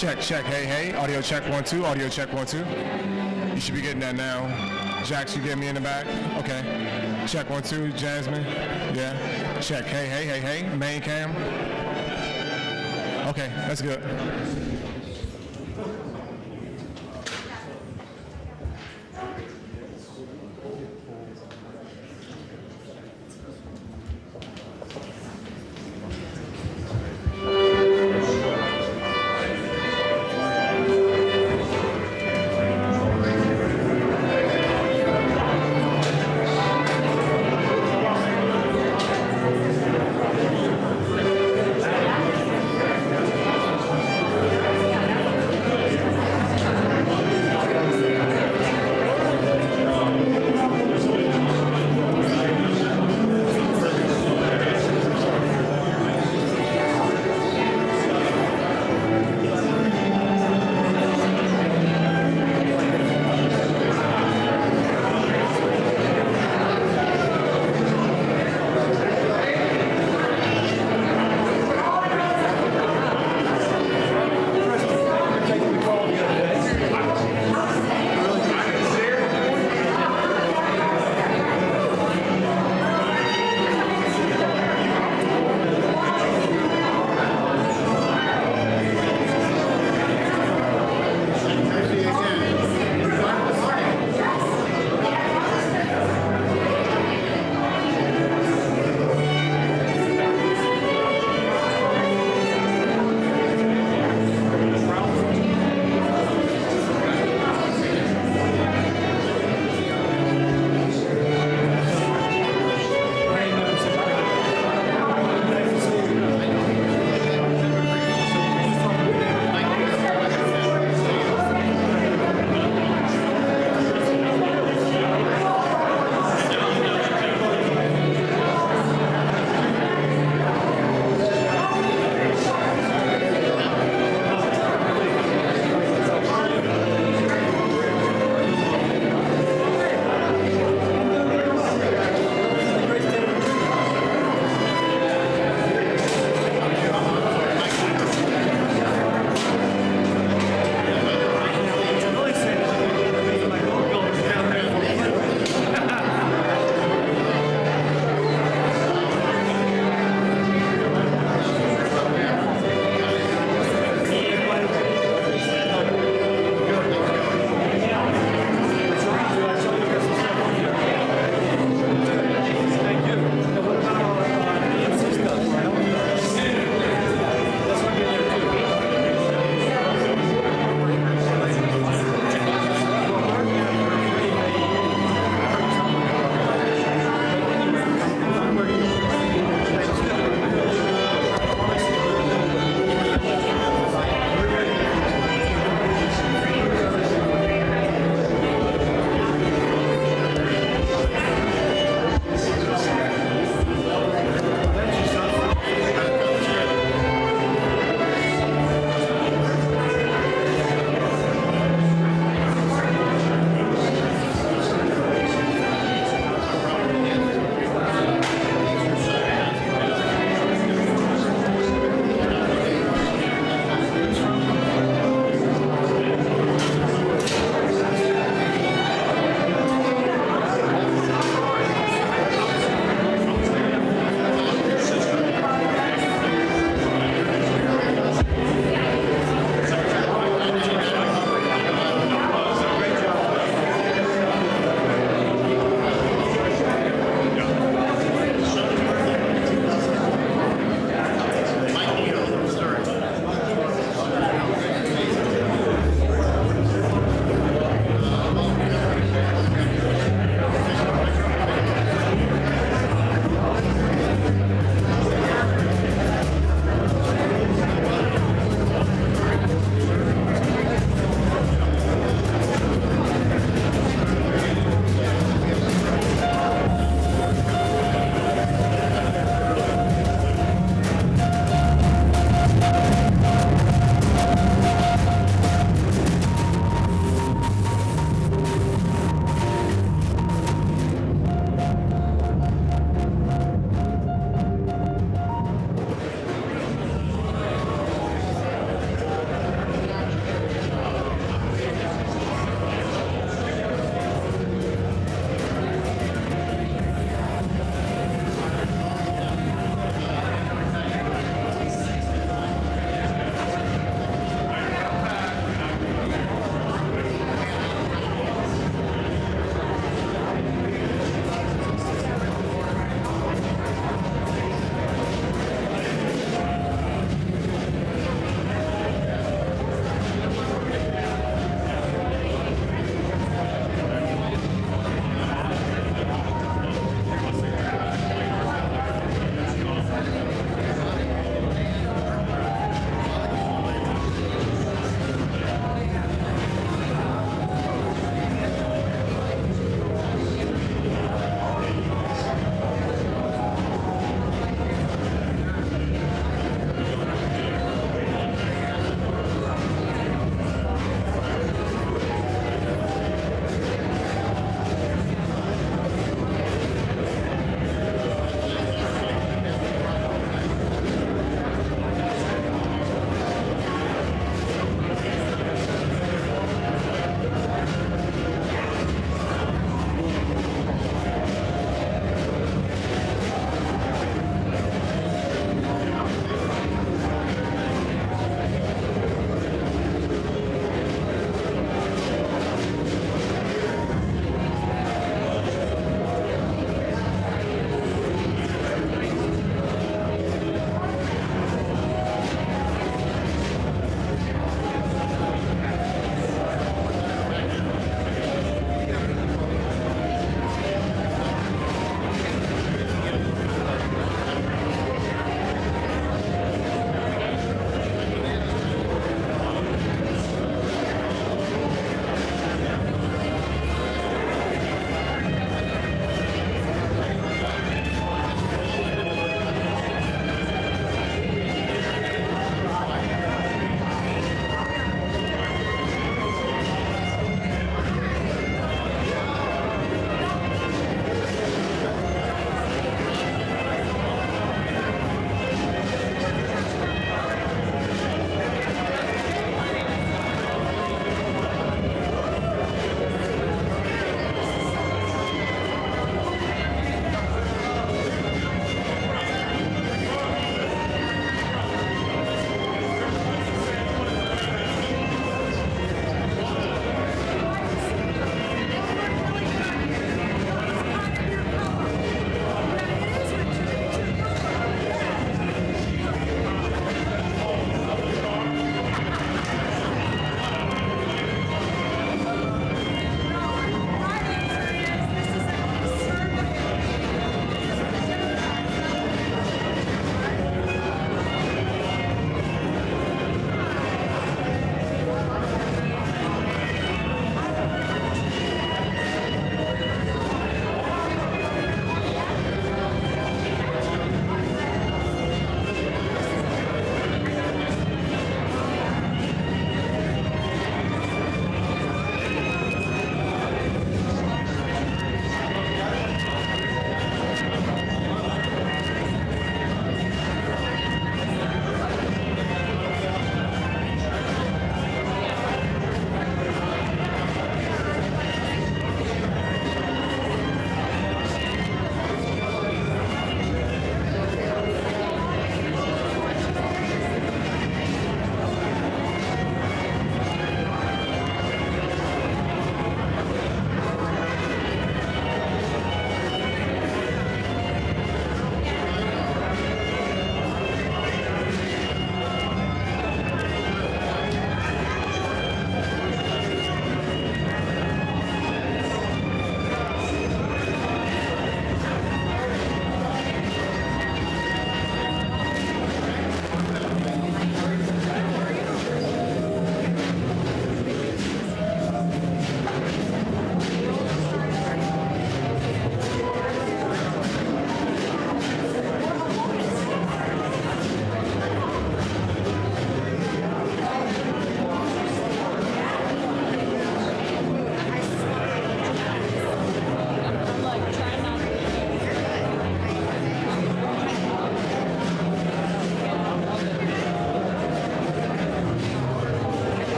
Check, check, hey, hey. Audio check 1 2. Audio check 1 2. You should be getting that now. Jax, you get me in the back? Okay. Check 1 2. Jasmine? Yeah. Check, hey, hey, hey, hey. Main cam? Okay, that's good.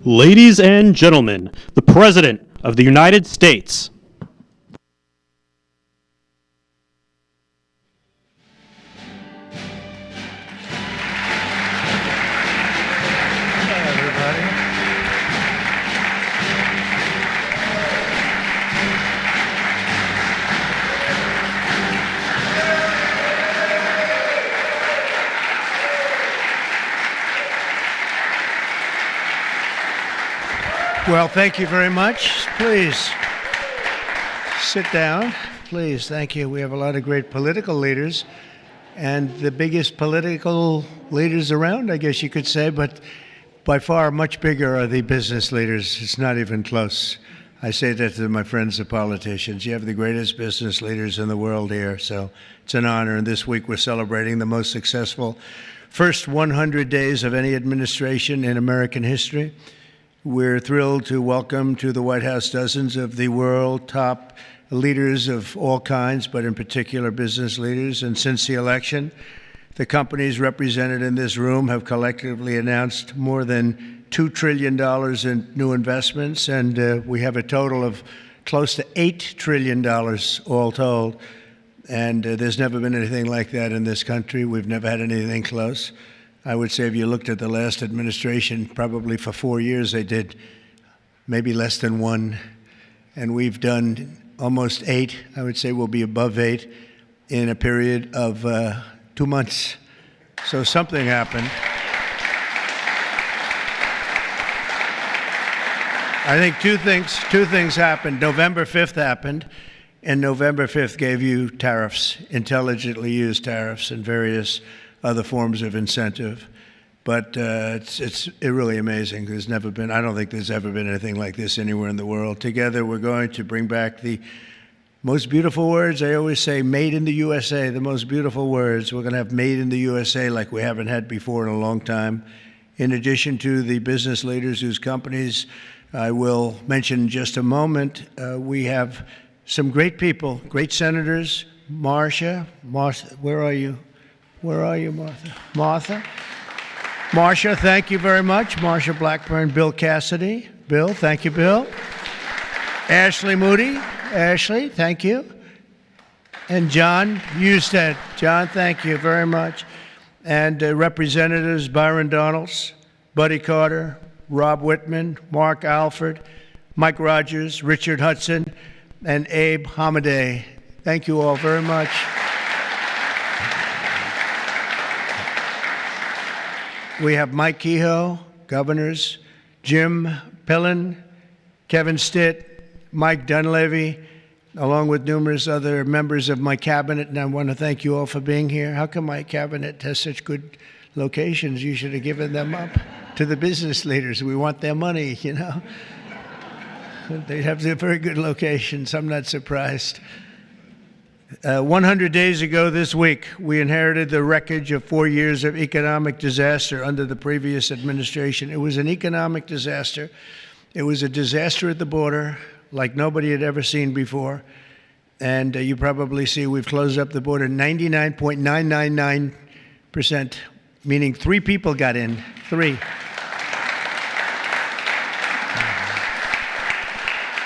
Ladies and gentlemen, the President of the United States. Well, thank you very much. Please sit down. Please, thank you. We have a lot of great political leaders, and the biggest political leaders around, I guess you could say, but by far much bigger are the business leaders. It's not even close. I say that to my friends, the politicians. You have the greatest business leaders in the world here, so it's an honor. And this week we're celebrating the most successful first 100 days of any administration in American history. We're thrilled to welcome to the White House dozens of the world top leaders of all kinds, but in particular business leaders. And since the election, the companies represented in this room have collectively announced more than $2 trillion in new investments, and we have a total of close to $8 trillion all told. And there's never been anything like that in this country. We've never had anything close. I would say if you looked at the last administration, probably for 4 years they did maybe less than one. And we've done almost 8. I would say we'll be above 8 in a period of 2 months. So something happened. I think two things happened. November 5th happened, and November 5th gave you tariffs, intelligently used tariffs and various other forms of incentive. But it's really amazing. There's never been, I don't think there's ever been anything like this anywhere in the world. Together, we're going to bring back the most beautiful words. I always say made in the USA, the most beautiful words. We're going to have made in the USA like we haven't had before in a long time. In addition to the business leaders whose companies I will mention in just a moment, we have some great people, great senators. Marcia, where are you? Where are you, Martha? Marcia, thank you very much. Marcia Blackburn, Bill Cassidy. Bill, thank you, Bill. Ashley Moody. Ashley, thank you. And John Husted. John, thank you very much. And Representatives Byron Donalds, Buddy Carter, Rob Whitman, Mark Alford, Mike Rogers, Richard Hudson, and Abe Hamadeh. Thank you all very much. We have Mike Kehoe, governors, Jim Pillen, Kevin Stitt, Mike Dunleavy, along with numerous other members of my cabinet, and I want to thank you all for being here. How come my cabinet has such good locations? You should have given them up to the business leaders. We want their money, you know. They have very good locations. I'm not surprised. 100 days ago this week, we inherited the wreckage of 4 years of economic disaster under the previous administration. It was an economic disaster. It was a disaster at the border like nobody had ever seen before. And you probably see we've closed up the border 99.999%, meaning 3 people got in. 3.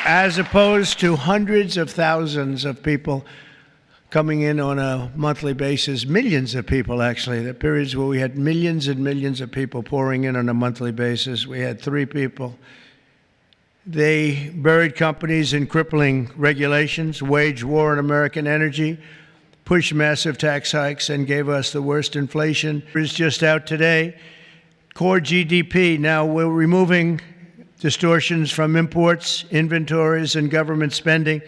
As opposed to hundreds of thousands of people coming in on a monthly basis, millions of people actually. There are periods where we had millions and millions of people pouring in on a monthly basis. We had 3 people. They buried companies in crippling regulations, waged war on American energy, pushed massive tax hikes, and gave us the worst inflation. It's just out today. Core GDP, now we're removing distortions from imports, inventories, and government spending,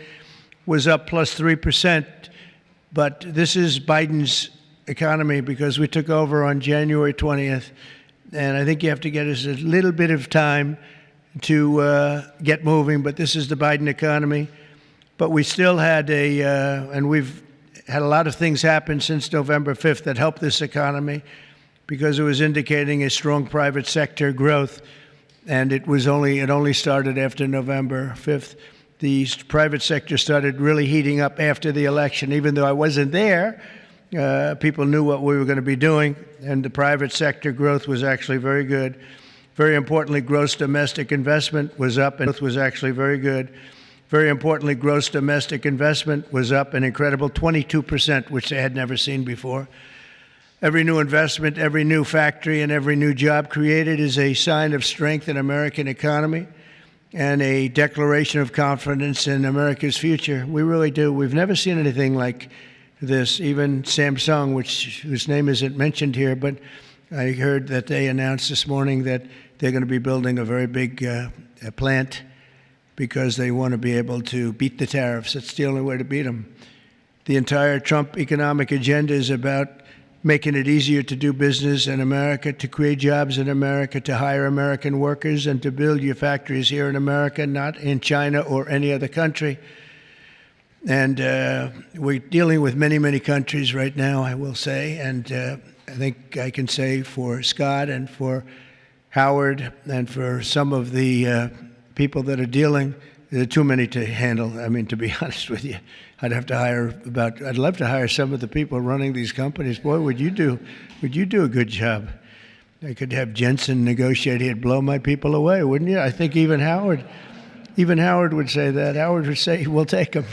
was up plus 3%. But this is Biden's economy because we took over on January 20th. And I think you have to get us a little bit of time to get moving. But this is the Biden economy. But we still had and we've had a lot of things happen since November 5th that helped this economy because it was indicating a strong private sector growth. And it only started after November 5th. The private sector started really heating up after the election. Even though I wasn't there, people knew what we were going to be doing, and the private sector growth was actually very good. Very importantly, gross domestic investment was up, and growth was actually very good. Very importantly, gross domestic investment was up an incredible 22%, which they had never seen before. Every new investment, every new factory, and every new job created is a sign of strength in American economy and a declaration of confidence in America's future. We really do. We've never seen anything like this. Even Samsung, whose name isn't mentioned here, but I heard that they announced this morning that they're going to be building a very big plant because they want to be able to beat the tariffs. It's the only way to beat them. The entire Trump economic agenda is about making it easier to do business in America, to create jobs in America, to hire American workers, and to build your factories here in America, not in China or any other country. And we're dealing with many, many countries right now, I will say. And I think I can say for Scott and for Howard and for some of the people that are dealing, there are too many to handle. I mean, to be honest with you, I'd love to hire some of the people running these companies. Boy, would you do a good job. I could have Jensen negotiate. He'd blow my people away, wouldn't you? I think even Howard would say that. Howard would say, we'll take them.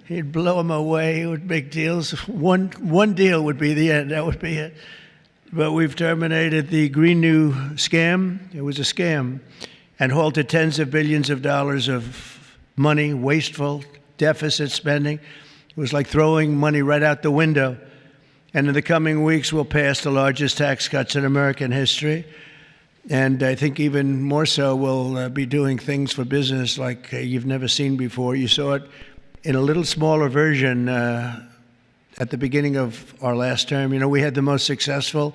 He'd blow them away. He would make deals. One deal would be the end. That would be it. But we've terminated the Green New scam. It was a scam. And halted tens of billions of dollars of money, wasteful deficit spending. It was like throwing money right out the window. And in the coming weeks, we'll pass the largest tax cuts in American history. And I think even more so, we'll be doing things for business like you've never seen before. You saw it in a little smaller version at the beginning of our last term. You know, we had the most successful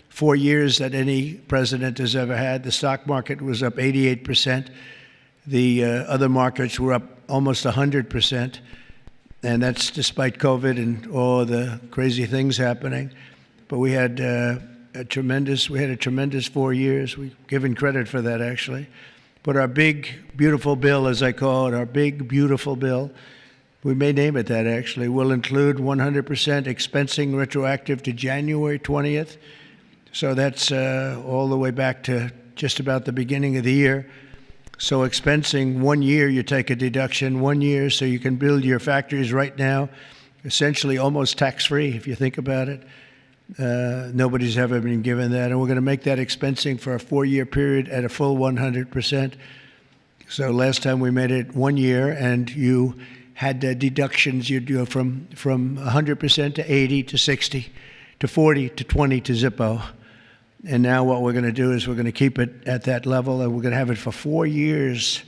4 years that any president has ever had. The stock market was up 88%. The other markets were up almost 100%. And that's despite COVID and all the crazy things happening. But we had a tremendous 4 years. We're given credit for that, actually. But our big, beautiful bill, as I call it, our big, beautiful bill, we may name it that, actually, will include 100% expensing retroactive to January 20th. So that's all the way back to just about the beginning of the year. So expensing 1 year, you take a deduction 1 year so you can build your factories right now, essentially almost tax-free if you think about it. Nobody's ever been given that. And we're going to make that expensing for a 4-year period at a full 100%. So last time we made it 1 year and you had deductions, you'd go from 100% to 80 to 60 to 40 to 20 to Zippo. And now what we're going to do is we're going to keep it at that level, and we're going to have it for 4 years.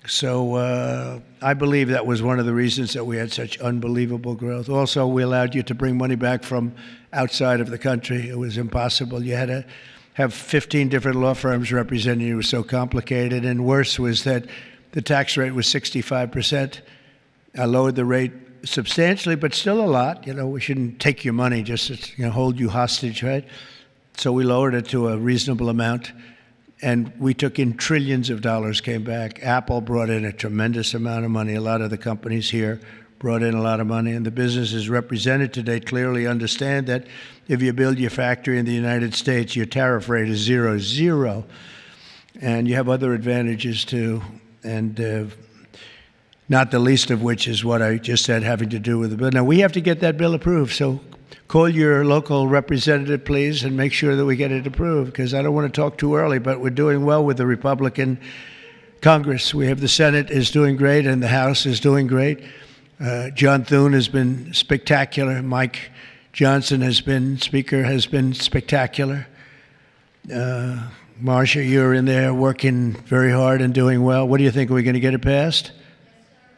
So I believe that was one of the reasons that we had such unbelievable growth. Also, we allowed you to bring money back from outside of the country. It was impossible. You had to have 15 different law firms representing you. It was so complicated. And worse was that the tax rate was 65%. I lowered the rate substantially, but still a lot. You know, we shouldn't take your money just to hold you hostage, right? So we lowered it to a reasonable amount, and we took in trillions of dollars, came back. Apple brought in a tremendous amount of money. A lot of the companies here brought in a lot of money, and the businesses represented today clearly understand that if you build your factory in the United States, your tariff rate is 0, and you have other advantages too, and not the least of which is what I just said having to do with the bill. Now, we have to get that bill approved, so call your local representative, please, and make sure that we get it approved, because I don't want to talk too early, but we're doing well with the Republican Congress. We have the Senate is doing great, and the House is doing great. John Thune has been spectacular. Mike Johnson Speaker has been spectacular. Marcia, you're in there working very hard and doing well. What do you think? Are we going to get it passed?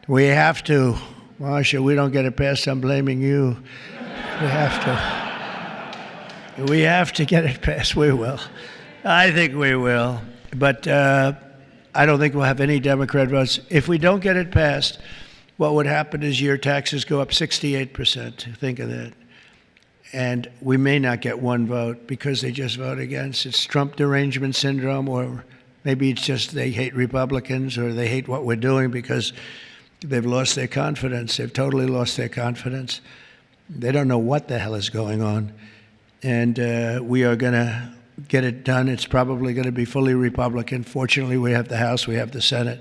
We have to. Marcia, we don't get it passed, I'm blaming you. We have to get it passed. We will. I think we will. But I don't think we'll have any Democrat votes. If we don't get it passed, what would happen is your taxes go up 68%. Think of that. And we may not get one vote because they just vote against. It's Trump derangement syndrome, or maybe it's just they hate Republicans, or they hate what we're doing because they've lost their confidence. They've totally lost their confidence. They don't know what the hell is going on. And we are going to get it done. It's probably going to be fully Republican. Fortunately, we have the House, we have the Senate,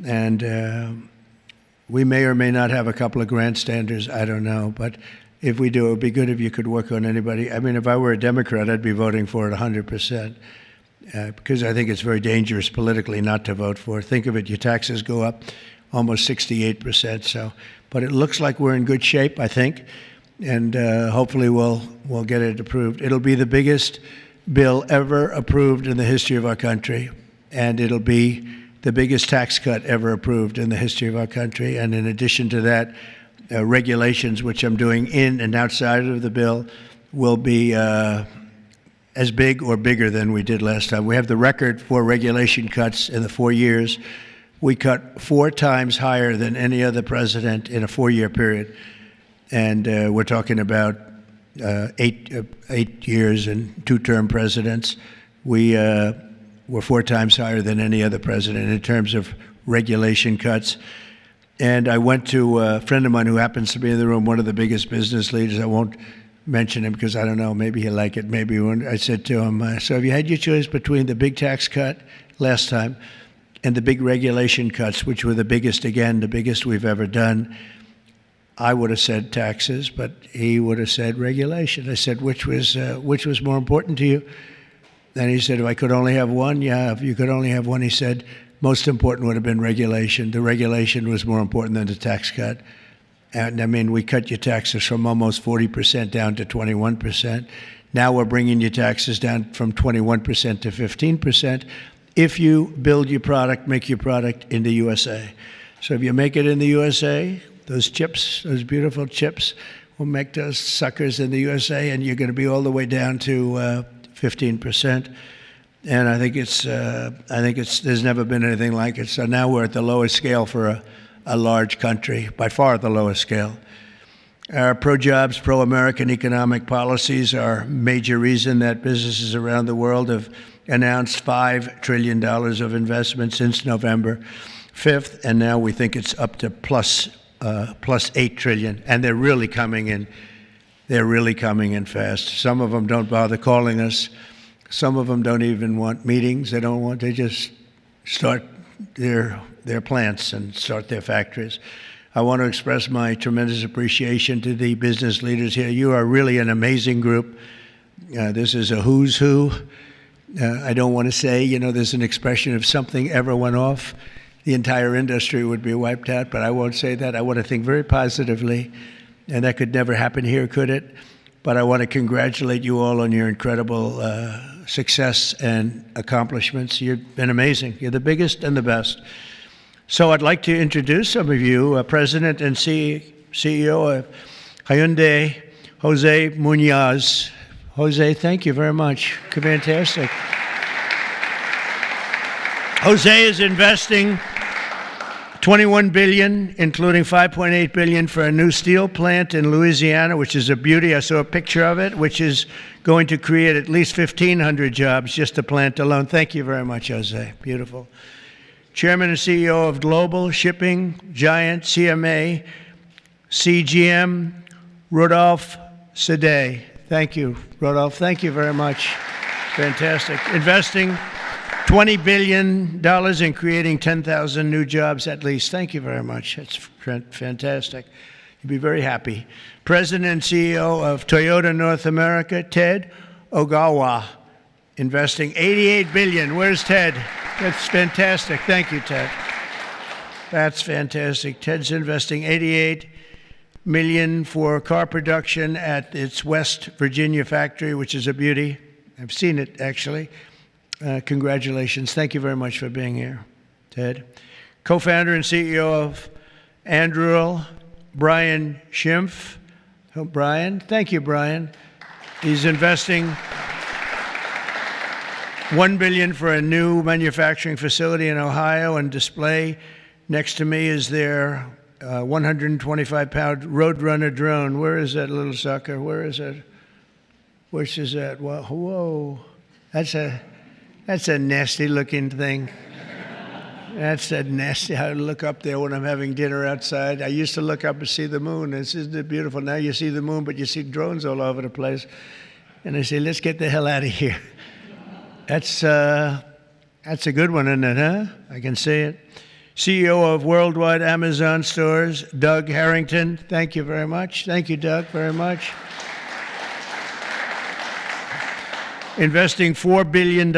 and we may or may not have a couple of grandstanders. I don't know, but if we do, it would be good if you could work on anybody. I mean, if I were a Democrat, I'd be voting for it 100%, because I think it's very dangerous politically not to vote for it. Think of it, your taxes go up almost 68%. So, but it looks like we're in good shape, I think, and hopefully we'll get it approved. It'll be the biggest bill ever approved in the history of our country, and it'll be the biggest tax cut ever approved in the history of our country. And in addition to that, regulations, which I'm doing in and outside of the bill, will be as big or bigger than we did last time. We have the record for regulation cuts in the 4 years. We cut 4 times higher than any other president in a 4-year period. And we're talking about 8 years and 2-term presidents. We're 4 times higher than any other president in terms of regulation cuts. And I went to a friend of mine who happens to be in the room, one of the biggest business leaders. I won't mention him because I don't know, maybe he'll like it, maybe he won't. I said to him, so if you had your choice between the big tax cut last time and the big regulation cuts, which were the biggest, again, the biggest we've ever done, I would have said taxes, but he would have said regulation. I said, which was more important to you? And he said, if I could only have one, yeah, if you could only have one, he said, most important would have been regulation. The regulation was more important than the tax cut. And I mean, we cut your taxes from almost 40% down to 21%. Now we're bringing your taxes down from 21% to 15% if you build your product, make your product in the USA. So if you make it in the USA, those chips, those beautiful chips, will make those suckers in the USA, and you're going to be all the way down to 15%, and I think there's never been anything like it. So now we're at the lowest scale for a large country, by far the lowest scale. Our pro-jobs, pro-American economic policies are a major reason that businesses around the world have announced $5 trillion of investment since November 5th, and now we think it's up to plus 8 trillion, and they're really coming in. They're really coming in fast. Some of them don't bother calling us. Some of them don't even want meetings. They just start their plants and start their factories. I want to express my tremendous appreciation to the business leaders here. You are really an amazing group. This is a who's who. I don't want to say, there's an expression if something ever went off, the entire industry would be wiped out, but I won't say that. I want to think very positively. And that could never happen here, could it? But I want to congratulate you all on your incredible success and accomplishments. You've been amazing. You're the biggest and the best. So I'd like to introduce some of you, President and CEO of Hyundai, Jose Munoz. Jose, thank you very much. Fantastic. Jose is investing $21 billion, including $5.8 billion for a new steel plant in Louisiana, which is a beauty. I saw a picture of it, which is going to create at least 1,500 jobs, just the plant alone. Thank you very much, Jose. Beautiful. Chairman and CEO of Global Shipping Giant CMA CGM, Rodolphe Sade. Thank you, Rodolphe. Thank you very much. Fantastic. Investing $20 billion in creating 10,000 new jobs at least. Thank you very much. That's fantastic. You'll be very happy. President and CEO of Toyota North America, Ted Ogawa, investing $88 billion. Where's Ted? That's fantastic. Thank you, Ted. That's fantastic. Ted's investing $88 million for car production at its West Virginia factory, which is a beauty. I've seen it, actually. Congratulations. Thank you very much for being here, Ted. Co-founder and CEO of Anduril, Brian Schimpf. Oh, Brian. Thank you, Brian. He's investing $1 billion for a new manufacturing facility in Ohio and display. Next to me is their 125-pound Roadrunner drone. Where is that little sucker? Where is it? Which is that? Whoa. That's a nasty-looking thing. That's a nasty. I look up there when I'm having dinner outside. I used to look up and see the moon. Isn't it beautiful? Now you see the moon, but you see drones all over the place. And I say, let's get the hell out of here. That's a good one, isn't it, huh? I can see it. CEO of Worldwide Amazon Stores, Doug Harrington. Thank you very much. Thank you, Doug, very much. Investing $4 billion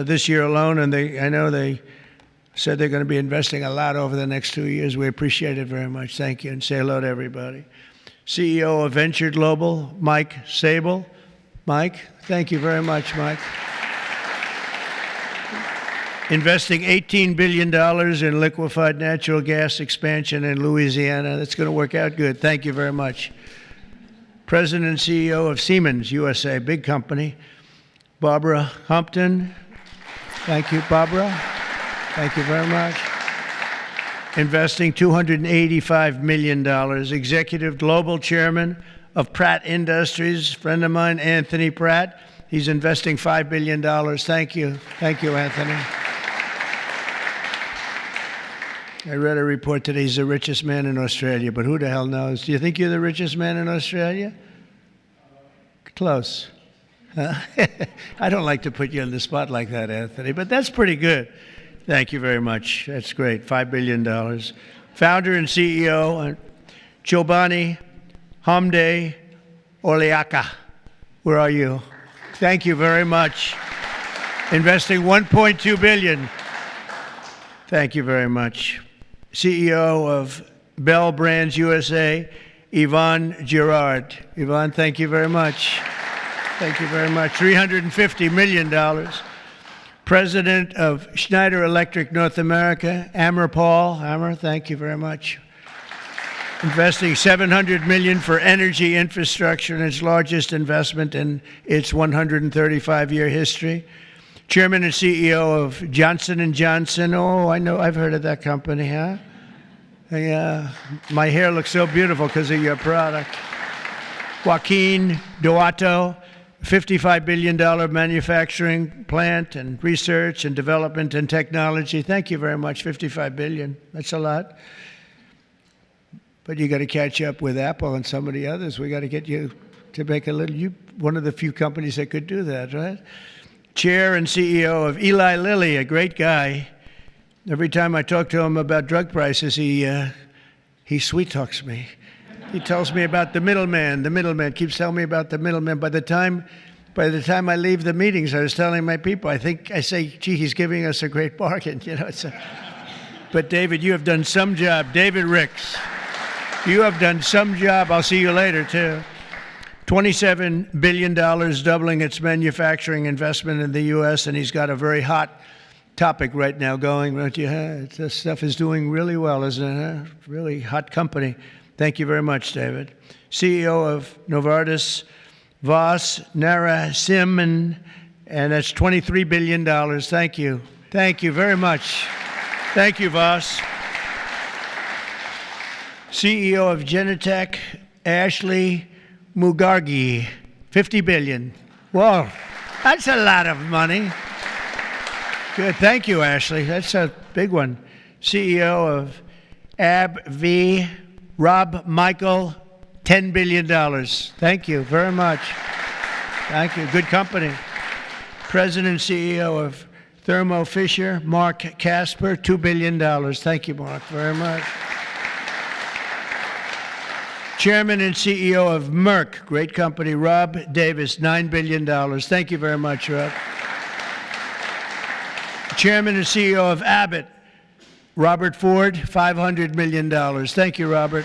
this year alone, and I know they said they're going to be investing a lot over the next 2 years. We appreciate it very much. Thank you, and say hello to everybody. CEO of Venture Global, Mike Sable. Mike, thank you very much, Mike. Investing $18 billion in liquefied natural gas expansion in Louisiana. That's going to work out good. Thank you very much. President and CEO of Siemens USA, big company, Barbara Humpton. Thank you, Barbara. Thank you very much. Investing $285 million. Executive Global Chairman of Pratt Industries, friend of mine, Anthony Pratt. He's investing $5 billion. Thank you. Thank you, Anthony. I read a report today he's the richest man in Australia, but who the hell knows? Do you think you're the richest man in Australia? Close. I don't like to put you on the spot like that, Anthony, but that's pretty good. Thank you very much. That's great. $5 billion. Founder and CEO, Chobani Hamde Oliaka. Where are you? Thank you very much. Investing $1.2 billion. Thank you very much. CEO of Bell Brands USA, Yvonne Girard. Yvonne, thank you very much. Thank you very much. $350 million. President of Schneider Electric North America, Amar Paul. Amar, thank you very much. Investing $700 million for energy infrastructure in its largest investment in its 135-year history. Chairman and CEO of Johnson & Johnson. Oh, I know, I've heard of that company, huh? Yeah, my hair looks so beautiful because of your product. Joaquin Duato, $55 billion manufacturing plant and research and development and technology. Thank you very much, $55 billion. That's a lot. But you got to catch up with Apple and some of the others. We got to get you to make a little, one of the few companies that could do that, right? Chair and CEO of Eli Lilly, a great guy. Every time I talk to him about drug prices, he sweet talks me. He tells me about the middleman. The middleman keeps telling me about the middleman. By the time I leave the meetings, I was telling my people, I say, gee, he's giving us a great bargain. You know, but David, you have done some job. David Ricks, you have done some job. I'll see you later, too. $27 billion, doubling its manufacturing investment in the U.S., and he's got a very hot topic right now going, don't you? This stuff is doing really well, isn't it? Really hot company. Thank you very much, David. CEO of Novartis, Vas Narasimhan, and that's $23 billion. Thank you. Thank you very much. Thank you, Vas. CEO of Genentech, Ashley Mugargi, $50 billion. Whoa, that's a lot of money. Good, thank you, Ashley. That's a big one. CEO of AbbVie, Rob Michael, $10 billion. Thank you very much. Thank you, good company. President and CEO of Thermo Fisher, Mark Casper, $2 billion. Thank you, Mark, very much. Chairman and CEO of Merck, great company, Rob Davis, $9 billion. Thank you very much, Rob. Chairman and CEO of Abbott, Robert Ford, $500 million. Thank you, Robert.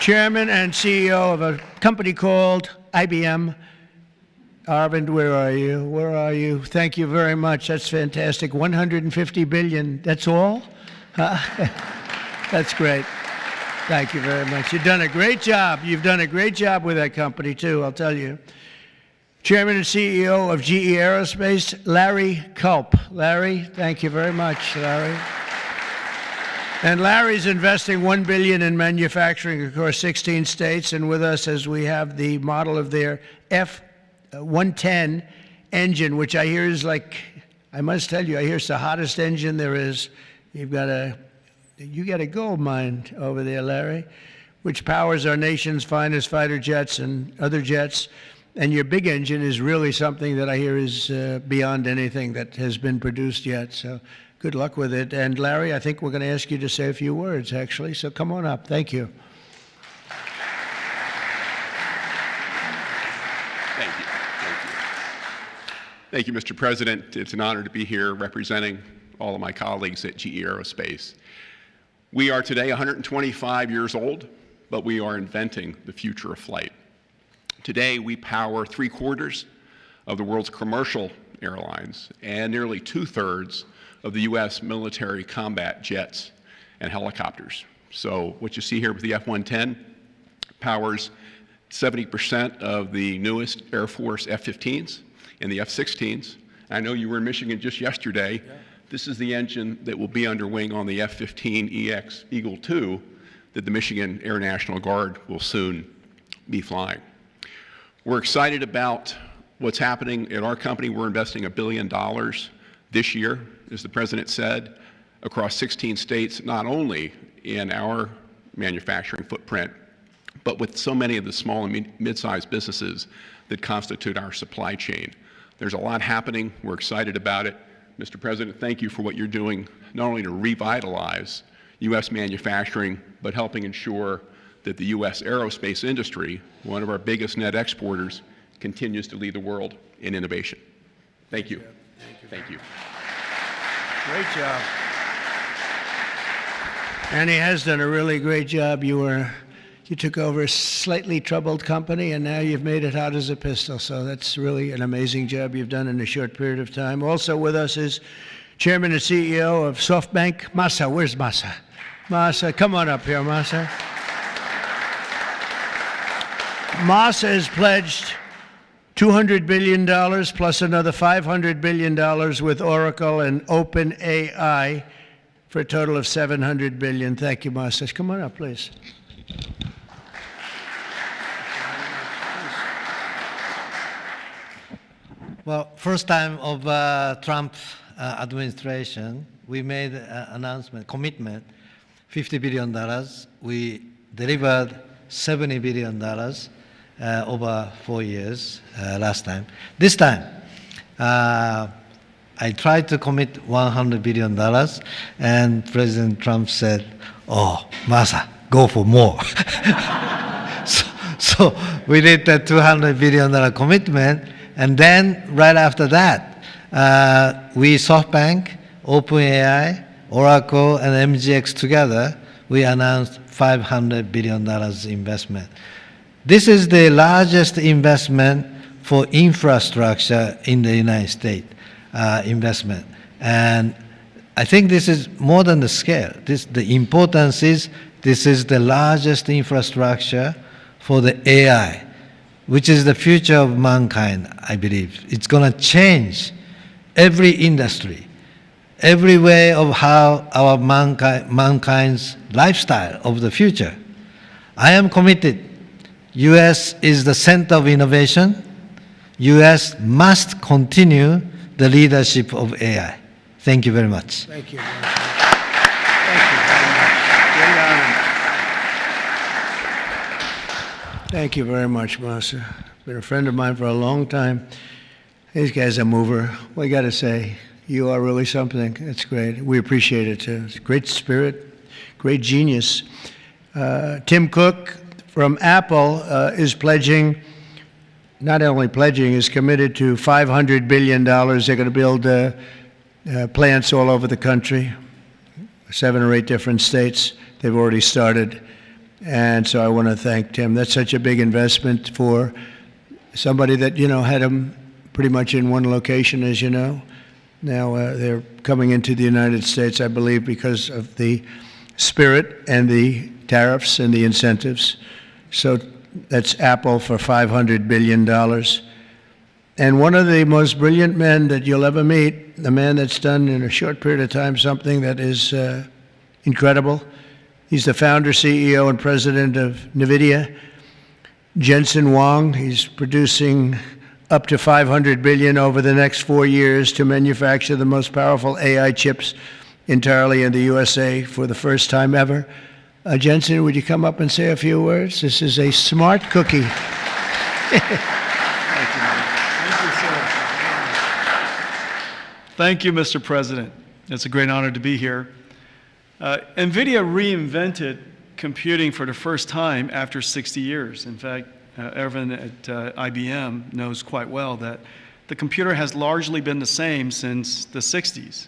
Chairman and CEO of a company called IBM. Arvind, where are you? Where are you? Thank you very much. That's fantastic. $150 billion. That's all? That's great. Thank you very much. You've done a great job. You've done a great job with that company, too, I'll tell you. Chairman and CEO of GE Aerospace, Larry Culp. Larry, thank you very much, Larry. And Larry's investing $1 billion in manufacturing across 16 states, and with us as we have the model of their F-110 engine, which I hear is like, I must tell you, I hear it's the hottest engine there is. You got a gold mine over there, Larry, which powers our nation's finest fighter jets and other jets. And your big engine is really something that I hear is beyond anything that has been produced yet. So good luck with it. And Larry, I think we're going to ask you to say a few words, actually. So come on up. Thank you. Thank you. Thank you. Thank you, Mr. President. It's an honor to be here representing all of my colleagues at GE Aerospace. We are today 125 years old, but we are inventing the future of flight. Today, we power 3/4 of the world's commercial airlines and nearly 2/3 of the U.S. military combat jets and helicopters. So what you see here with the F-110 powers 70% of the newest Air Force F-15s and the F-16s. I know you were in Michigan just yesterday. Yeah. This is the engine that will be under wing on the F-15EX Eagle II that the Michigan Air National Guard will soon be flying. We're excited about what's happening at our company. We're investing $1 billion this year, as the President said, across 16 states, not only in our manufacturing footprint, but with so many of the small and mid-sized businesses that constitute our supply chain. There's a lot happening. We're excited about it. Mr. President, thank you for what you're doing, not only to revitalize U.S. manufacturing, but helping ensure that the U.S. aerospace industry, one of our biggest net exporters, continues to lead the world in innovation. Thank you. Thank you. Great job. And he has done a really great job. You took over a slightly troubled company, and now you've made it hot as a pistol. So that's really an amazing job you've done in a short period of time. Also with us is Chairman and CEO of SoftBank, Masa. Where's Masa? Masa, come on up here, Masa. Masa has pledged $200 billion plus another $500 billion with Oracle and OpenAI for a total of $700 billion. Thank you, Masa. Come on up, please. Well, first time of Trump administration, we made an announcement, commitment, $50 billion. We delivered $70 billion over 4 years last time. This time, I tried to commit $100 billion, and President Trump said, "Oh, Masa, go for more." so we did that $200 billion commitment, and then right after that, we SoftBank, OpenAI, Oracle, and MGX together, we announced $500 billion investment. This is the largest investment for infrastructure in the United States, investment. And I think this is more than the scale. The importance is this is the largest infrastructure for the AI, which is the future of mankind, I believe. It's going to change every industry, every way of how our mankind's lifestyle of the future. I am committed. U.S. is the center of innovation. U.S. must continue the leadership of AI. Thank you very much. Thank you. Thank you very much. Great honor. Thank you very much, Masa. Been a friend of mine for a long time. These guys are a mover. We got to say, you are really something. It's great. We appreciate it too. It's great spirit, great genius. Tim Cook from Apple is pledging, not only pledging, is committed to $500 billion. They're going to build plants all over the country, 7 or 8 different states. They've already started. And so I want to thank Tim. That's such a big investment for somebody that, had them pretty much in one location, as you know. Now they're coming into the United States, I believe, because of the spirit and the tariffs and the incentives. So that's Apple for $500 billion. And one of the most brilliant men that you'll ever meet, the man that's done in a short period of time something that is incredible. He's the founder, CEO, and president of NVIDIA, Jensen Huang. He's producing up to $500 billion over the next 4 years to manufacture the most powerful AI chips entirely in the USA for the first time ever. Jensen, would you come up and say a few words? This is a smart cookie. Thank you, Mr. President. It's a great honor to be here. NVIDIA reinvented computing for the first time after 60 years. In fact, Ervin at IBM knows quite well that the computer has largely been the same since the 60s.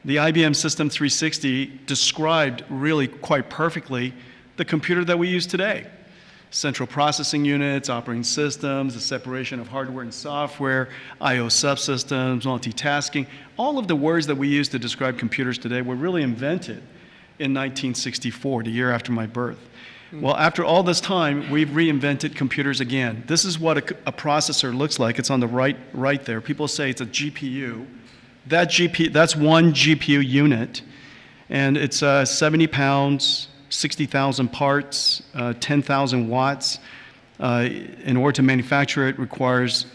The IBM System 360 described really quite perfectly the computer that we use today. Central processing units, operating systems, the separation of hardware and software, I/O subsystems, multitasking. All of the words that we use to describe computers today were really invented in 1964, the year after my birth. Well, after all this time, we've reinvented computers again. This is what a processor looks like. It's on the right there. People say it's a GPU. That's one GPU unit, and it's 70 pounds, 60,000 parts, 10,000 watts. In order to manufacture it requires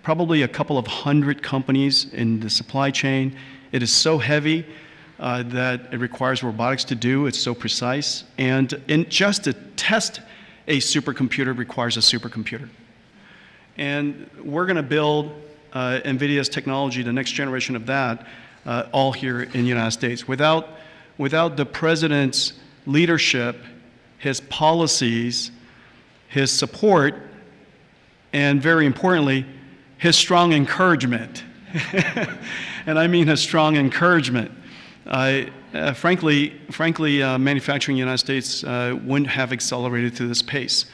probably a couple of hundred companies in the supply chain. It is so heavy that it requires robotics to do. It's so precise. And just to test a supercomputer requires a supercomputer. And we're going to build NVIDIA's technology, the next generation of that, all here in the United States. Without the president's leadership, his policies, his support, and very importantly, his strong encouragement. And I mean his strong encouragement. Frankly, manufacturing in the United States wouldn't have accelerated to this pace.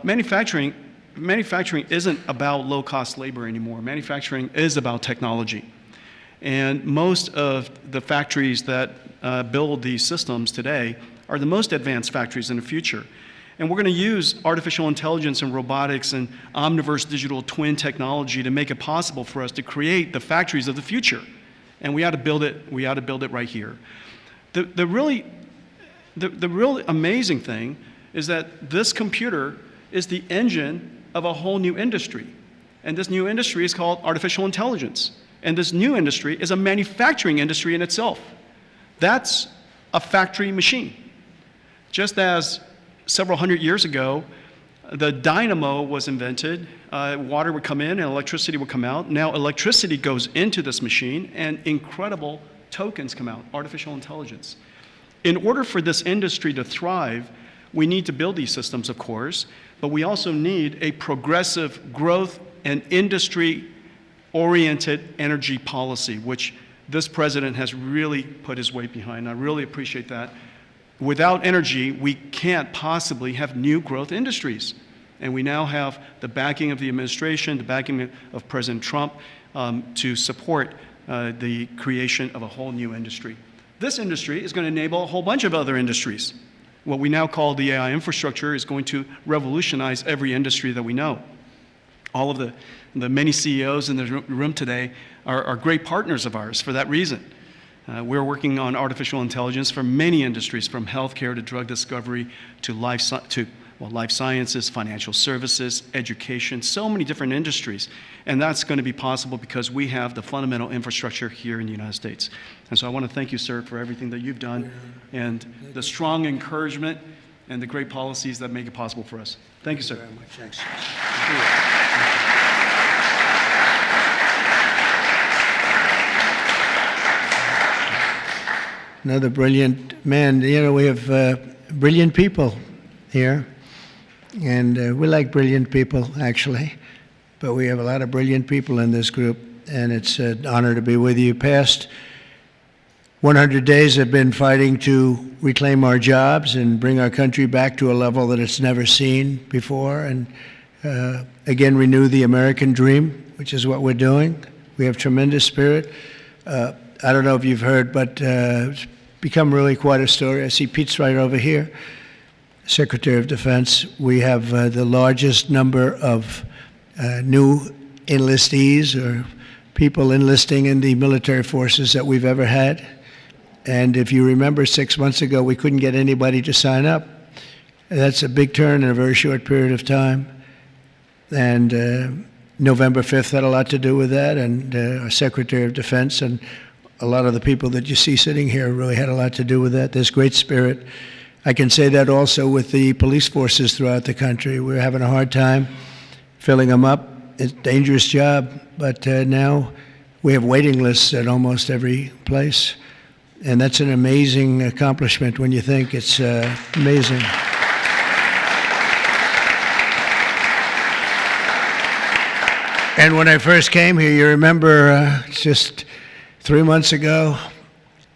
Manufacturing isn't about low-cost labor anymore. Manufacturing is about technology. And most of the factories that build these systems today are the most advanced factories in the future. And we're going to use artificial intelligence and robotics and omniverse digital twin technology to make it possible for us to create the factories of the future. And we ought to build it. We ought to build it right here. The really amazing thing is that this computer is the engine of a whole new industry. And this new industry is called artificial intelligence. And this new industry is a manufacturing industry in itself. That's a factory machine. Just as several hundred years ago, the dynamo was invented, water would come in and electricity would come out. Now electricity goes into this machine and incredible tokens come out, artificial intelligence. In order for this industry to thrive, we need to build these systems, of course, but we also need a progressive growth and industry-oriented energy policy, which this president has really put his weight behind. I really appreciate that. Without energy, we can't possibly have new growth industries. And we now have the backing of the administration, the backing of President Trump to support the creation of a whole new industry. This industry is going to enable a whole bunch of other industries. What we now call the AI infrastructure is going to revolutionize every industry that we know. All of the many CEOs in the room today are great partners of ours for that reason. We're working on artificial intelligence for many industries, from healthcare to drug discovery to life sciences, financial services, education, so many different industries. And that's going to be possible because we have the fundamental infrastructure here in the United States. And so I want to thank you, sir, for everything that you've done and the strong encouragement and the great policies that make it possible for us. Thank you, sir. Very much. Thanks. Another brilliant man. You know, we have brilliant people here, and we like brilliant people, actually, but we have a lot of brilliant people in this group, and it's an honor to be with you. Past 100 days have been fighting to reclaim our jobs and bring our country back to a level that it's never seen before, and again renew the American dream, which is what we're doing. We have tremendous spirit. I don't know if you've heard, but it's become really quite a story. I see Pete's right over here, Secretary of Defense. We have the largest number of new enlistees or people enlisting in the military forces that we've ever had. And if you remember, 6 months ago, we couldn't get anybody to sign up. That's a big turn in a very short period of time. And November 5th had a lot to do with that, and our Secretary of Defense and a lot of the people that you see sitting here really had a lot to do with that. There's great spirit. I can say that also with the police forces throughout the country. We're having a hard time filling them up. It's a dangerous job, but now We have waiting lists at almost every place. And that's an amazing accomplishment when you think. It's amazing. And when I first came here, you remember just 3 months ago,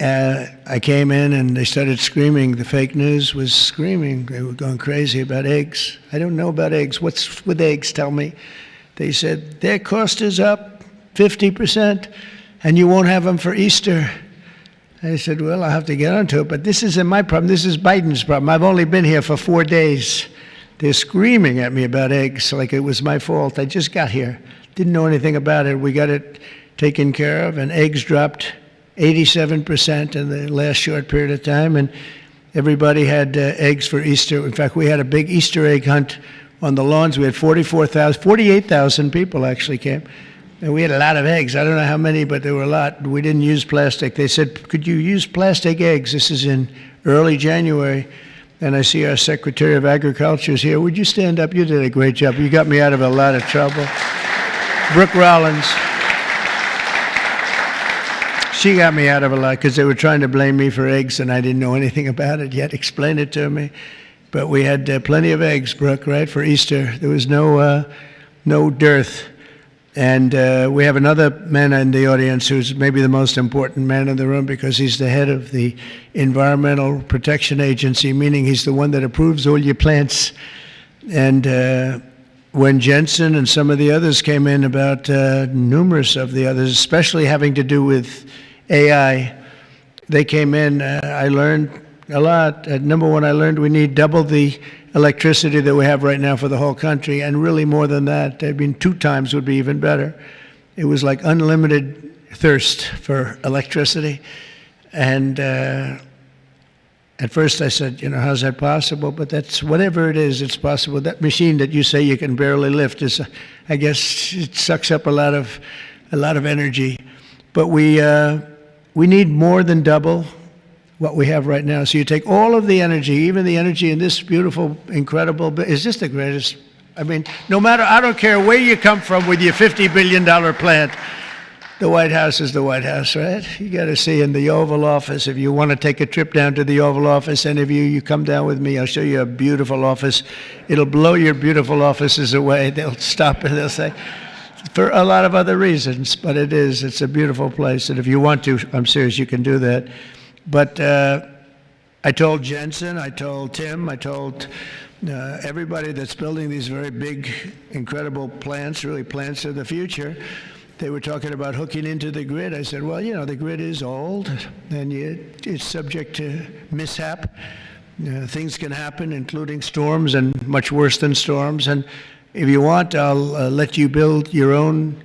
I came in and they started screaming. The fake news was screaming. They were going crazy about eggs. I don't know about eggs. What's with eggs? Tell me. They said, their cost is up 50%, and you won't have them for Easter. I said, well, I'll have to get onto it, but this isn't my problem. This is Biden's problem. I've only been here for 4 days. They're screaming at me about eggs like it was my fault. I just got here. Didn't know anything about it. We got it taken care of, and eggs dropped 87% in the last short period of time, and everybody had eggs for Easter. In fact, we had a big Easter egg hunt on the lawns. We had 48,000 people actually came. And we had a lot of eggs. I don't know how many, but there were a lot. We didn't use plastic. They said, could you use plastic eggs? This is in early January. And I see our Secretary of Agriculture is here. Would you stand up? You did a great job. You got me out of a lot of trouble. Brooke Rollins. She got me out of a lot because they were trying to blame me for eggs, and I didn't know anything about it yet. Explain it to me. But we had plenty of eggs, Brooke, right, for Easter. There was no dearth. And we have another man in the audience who's maybe the most important man in the room because he's the head of the Environmental Protection Agency, meaning he's the one that approves all your plants. And when Jensen and some of the others came in about numerous of the others, especially having to do with AI, they came in, I learned a lot. Number one, I learned we need double the electricity that we have right now for the whole country, and really more than that. I mean, 2 times would be even better. It was like unlimited thirst for electricity. And at first I said, you know, how's that possible? But that's, whatever it is, it's possible. That machine that you say you can barely lift is, I guess, it sucks up a lot of energy. But we need more than double what we have right now. So you take all of the energy, even the energy in this beautiful, incredible, is this the greatest? I mean, no matter, I don't care where you come from with your $50 billion plant, the White House is the White House, right? You got to see in the Oval Office. If you want to take a trip down to the Oval Office, any of you come down with me, I'll show you a beautiful office. It'll blow your beautiful offices away. They'll stop and they'll say, for a lot of other reasons, but it's a beautiful place. And if you want to, I'm serious, you can do that. But I told Jensen, I told Tim, I told everybody that's building these very big, incredible plants, really plants of the future. They were talking about hooking into the grid. I said, well, you know, the grid is old, and it's subject to mishap. Things can happen, including storms, and much worse than storms. And if you want, I'll let you build your own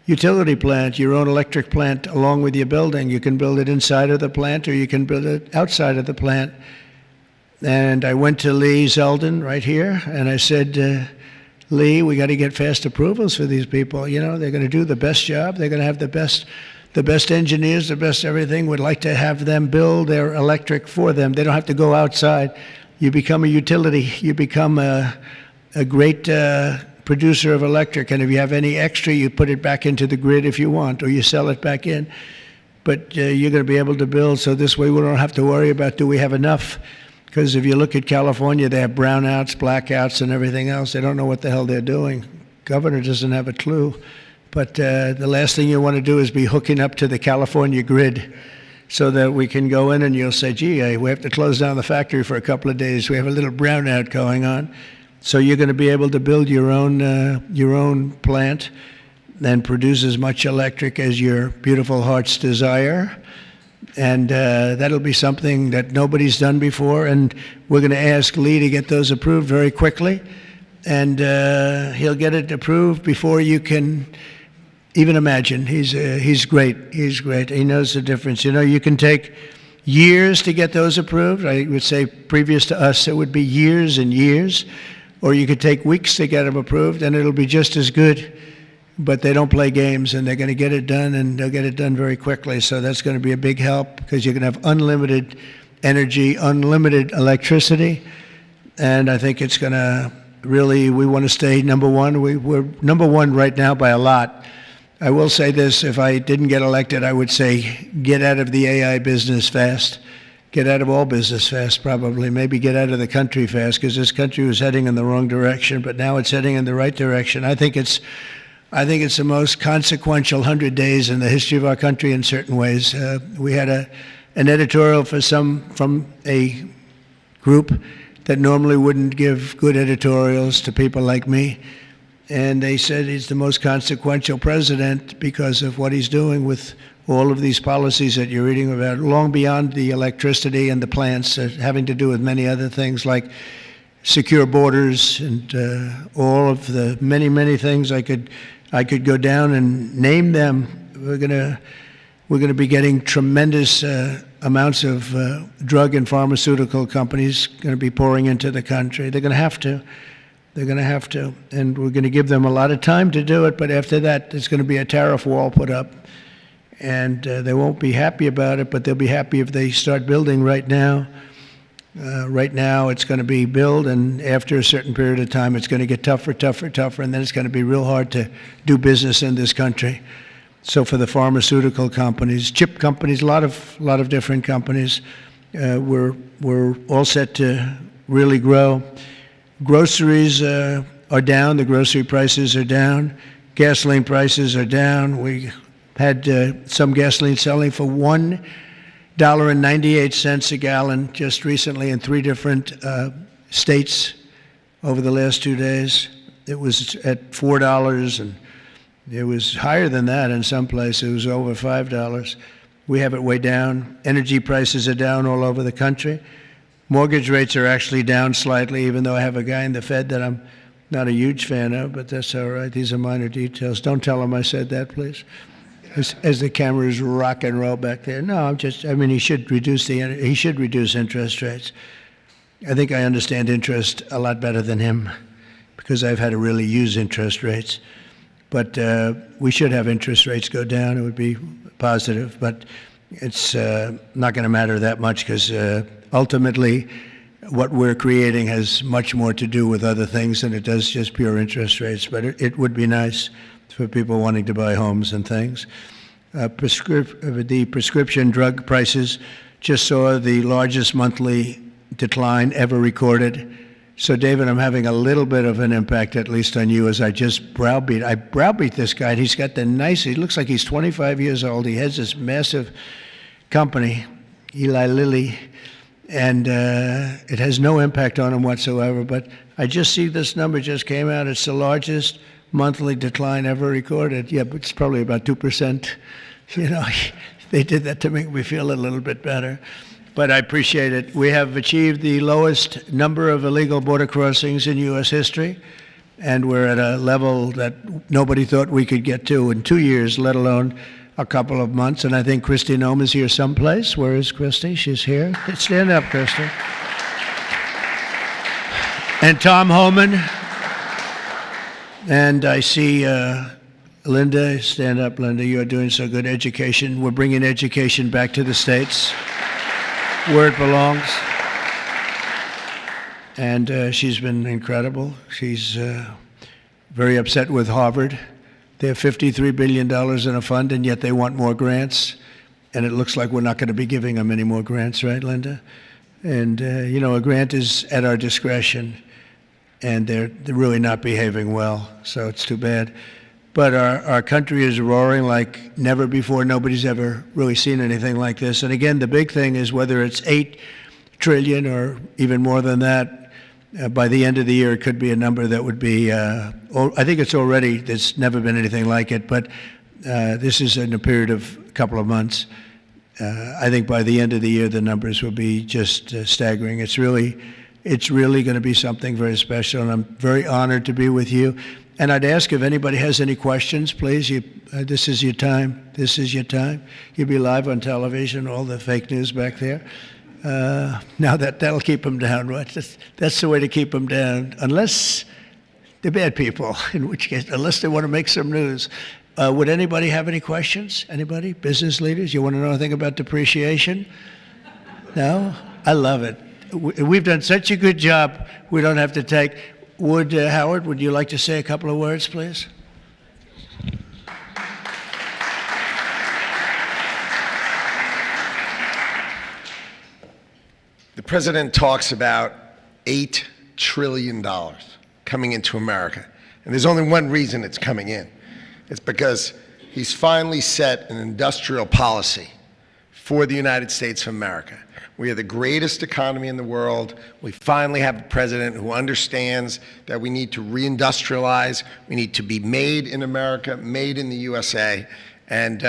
utility plant, your own electric plant along with your building. You can build it inside of the plant, or you can build it outside of the plant. And I went to Lee Zeldin right here, and I said, Lee, we got to get fast approvals for these people. You know, they're going to do the best job. They're going to have the best engineers, the best everything. We'd like to have them build their electric for them. They don't have to go outside. You become a utility. You become a great producer of electric, and if you have any extra, you put it back into the grid if you want, or you sell it back in. But you're going to be able to build, so this way we don't have to worry about, do we have enough? Because if you look at California, they have brownouts, blackouts, and everything else. They don't know what the hell they're doing. Governor doesn't have a clue. But the last thing you want to do is be hooking up to the California grid so that we can go in and you'll say, gee, we have to close down the factory for a couple of days. We have a little brownout going on. So you're going to be able to build your own plant and produce as much electric as your beautiful heart's desire. And that'll be something that nobody's done before. And we're going to ask Lee to get those approved very quickly. And he'll get it approved before you can even imagine. He's great. He's great. He knows the difference. You know, you can take years to get those approved. I would say previous to us, it would be years and years. Or you could take weeks to get them approved, and it'll be just as good. But they don't play games, and they're going to get it done, and they'll get it done very quickly. So that's going to be a big help, because you're going to have unlimited energy, unlimited electricity. And I think it's going to really, we want to stay number one. We're number one right now by a lot. I will say this, if I didn't get elected, I would say get out of the AI business fast. Get out of all business fast, probably. Maybe get out of the country fast, because this country was heading in the wrong direction, but now it's heading in the right direction. I think it's the most consequential 100 days in the history of our country in certain ways. We had an editorial from a group that normally wouldn't give good editorials to people like me. And they said he's the most consequential president because of what he's doing with all of these policies that you're reading about, long beyond the electricity and the plants, having to do with many other things like secure borders and all of the many, many things. I could go down and name them. We're gonna be getting tremendous amounts of drug and pharmaceutical companies going to be pouring into the country. They're going to have to. They're going to have to, and we're going to give them a lot of time to do it. But after that, there's going to be a tariff wall put up. And they won't be happy about it, but they'll be happy if they start building right now. Right now, it's going to be build, and after a certain period of time, it's going to get tougher, and then it's going to be real hard to do business in this country. So for the pharmaceutical companies, chip companies, a lot of different companies, we're all set to really grow. Groceries are down. The grocery prices are down. Gasoline prices are down. We had some gasoline selling for $1.98 a gallon just recently in 3 different states over the last 2 days. It was at $4, and it was higher than that in some places. It was over $5. We have it way down. Energy prices are down all over the country. Mortgage rates are actually down slightly, even though I have a guy in the Fed that I'm not a huge fan of, but that's all right. These are minor details. Don't tell him I said that, please. As the cameras rock and roll back there. No, he should reduce interest rates. I think I understand interest a lot better than him because I've had to really use interest rates. But we should have interest rates go down. It would be positive, but it's not going to matter that much because ultimately what we're creating has much more to do with other things than it does just pure interest rates. But it would be nice for people wanting to buy homes and things. The prescription drug prices just saw the largest monthly decline ever recorded. So, David, I'm having a little bit of an impact, at least on you, as I browbeat this guy. And he looks like he's 25 years old. He has this massive company, Eli Lilly, and it has no impact on him whatsoever. But I just see this number just came out. It's the largest monthly decline ever recorded. Yeah, but it's probably about 2%. They did that to make me feel a little bit better. But I appreciate it. We have achieved the lowest number of illegal border crossings in U.S. history, and we're at a level that nobody thought we could get to in 2 years, let alone a couple of months. And I think Kristi Noem is here someplace. Where is Kristi? She's here. Stand up, Kristi. And Tom Homan. And I see Linda. Stand up, Linda. You are doing so good. Education. We're bringing education back to the States, where it belongs. And she's been incredible. She's very upset with Harvard. They have $53 billion in a fund, and yet they want more grants. And it looks like we're not going to be giving them any more grants, right, Linda? And, a grant is at our discretion, and they're really not behaving well, so it's too bad. But our country is roaring like never before. Nobody's ever really seen anything like this. And again, the big thing is whether it's $8 trillion or even more than that, by the end of the year, it could be a number that would be, I think it's already, there's never been anything like it, but this is in a period of a couple of months. I think by the end of the year, the numbers will be just staggering. It's really going to be something very special, and I'm very honored to be with you. And I'd ask if anybody has any questions, please. This is your time. This is your time. You'll be live on television, all the fake news back there. Now that'll keep them down, right? That's the way to keep them down, unless they're bad people, in which case, unless they want to make some news. Would anybody have any questions? Anybody? Business leaders? You want to know anything about depreciation? No? I love it. We've done such a good job, we don't have to take. Howard, would you like to say a couple of words, please? The president talks about $8 trillion coming into America. And there's only one reason it's coming in. It's because he's finally set an industrial policy for the United States of America. We are the greatest economy in the world. We finally have a president who understands that we need to reindustrialize. We need to be made in America, made in the USA. And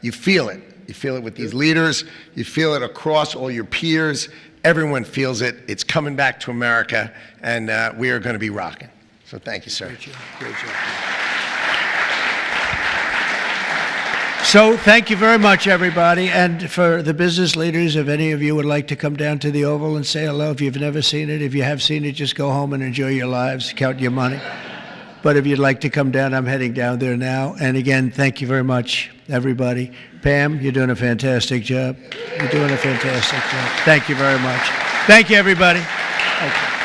you feel it. You feel it with these leaders. You feel it across all your peers. Everyone feels it. It's coming back to America, and we are going to be rocking. So thank you, sir. Great job. Great job. So thank you very much, everybody. And for the business leaders, if any of you would like to come down to the Oval and say hello, if you've never seen it, if you have seen it, just go home and enjoy your lives, count your money. But if you'd like to come down, I'm heading down there now. And again, thank you very much, everybody. Pam, you're doing a fantastic job. You're doing a fantastic job. Thank you very much. Thank you, everybody. Thank you.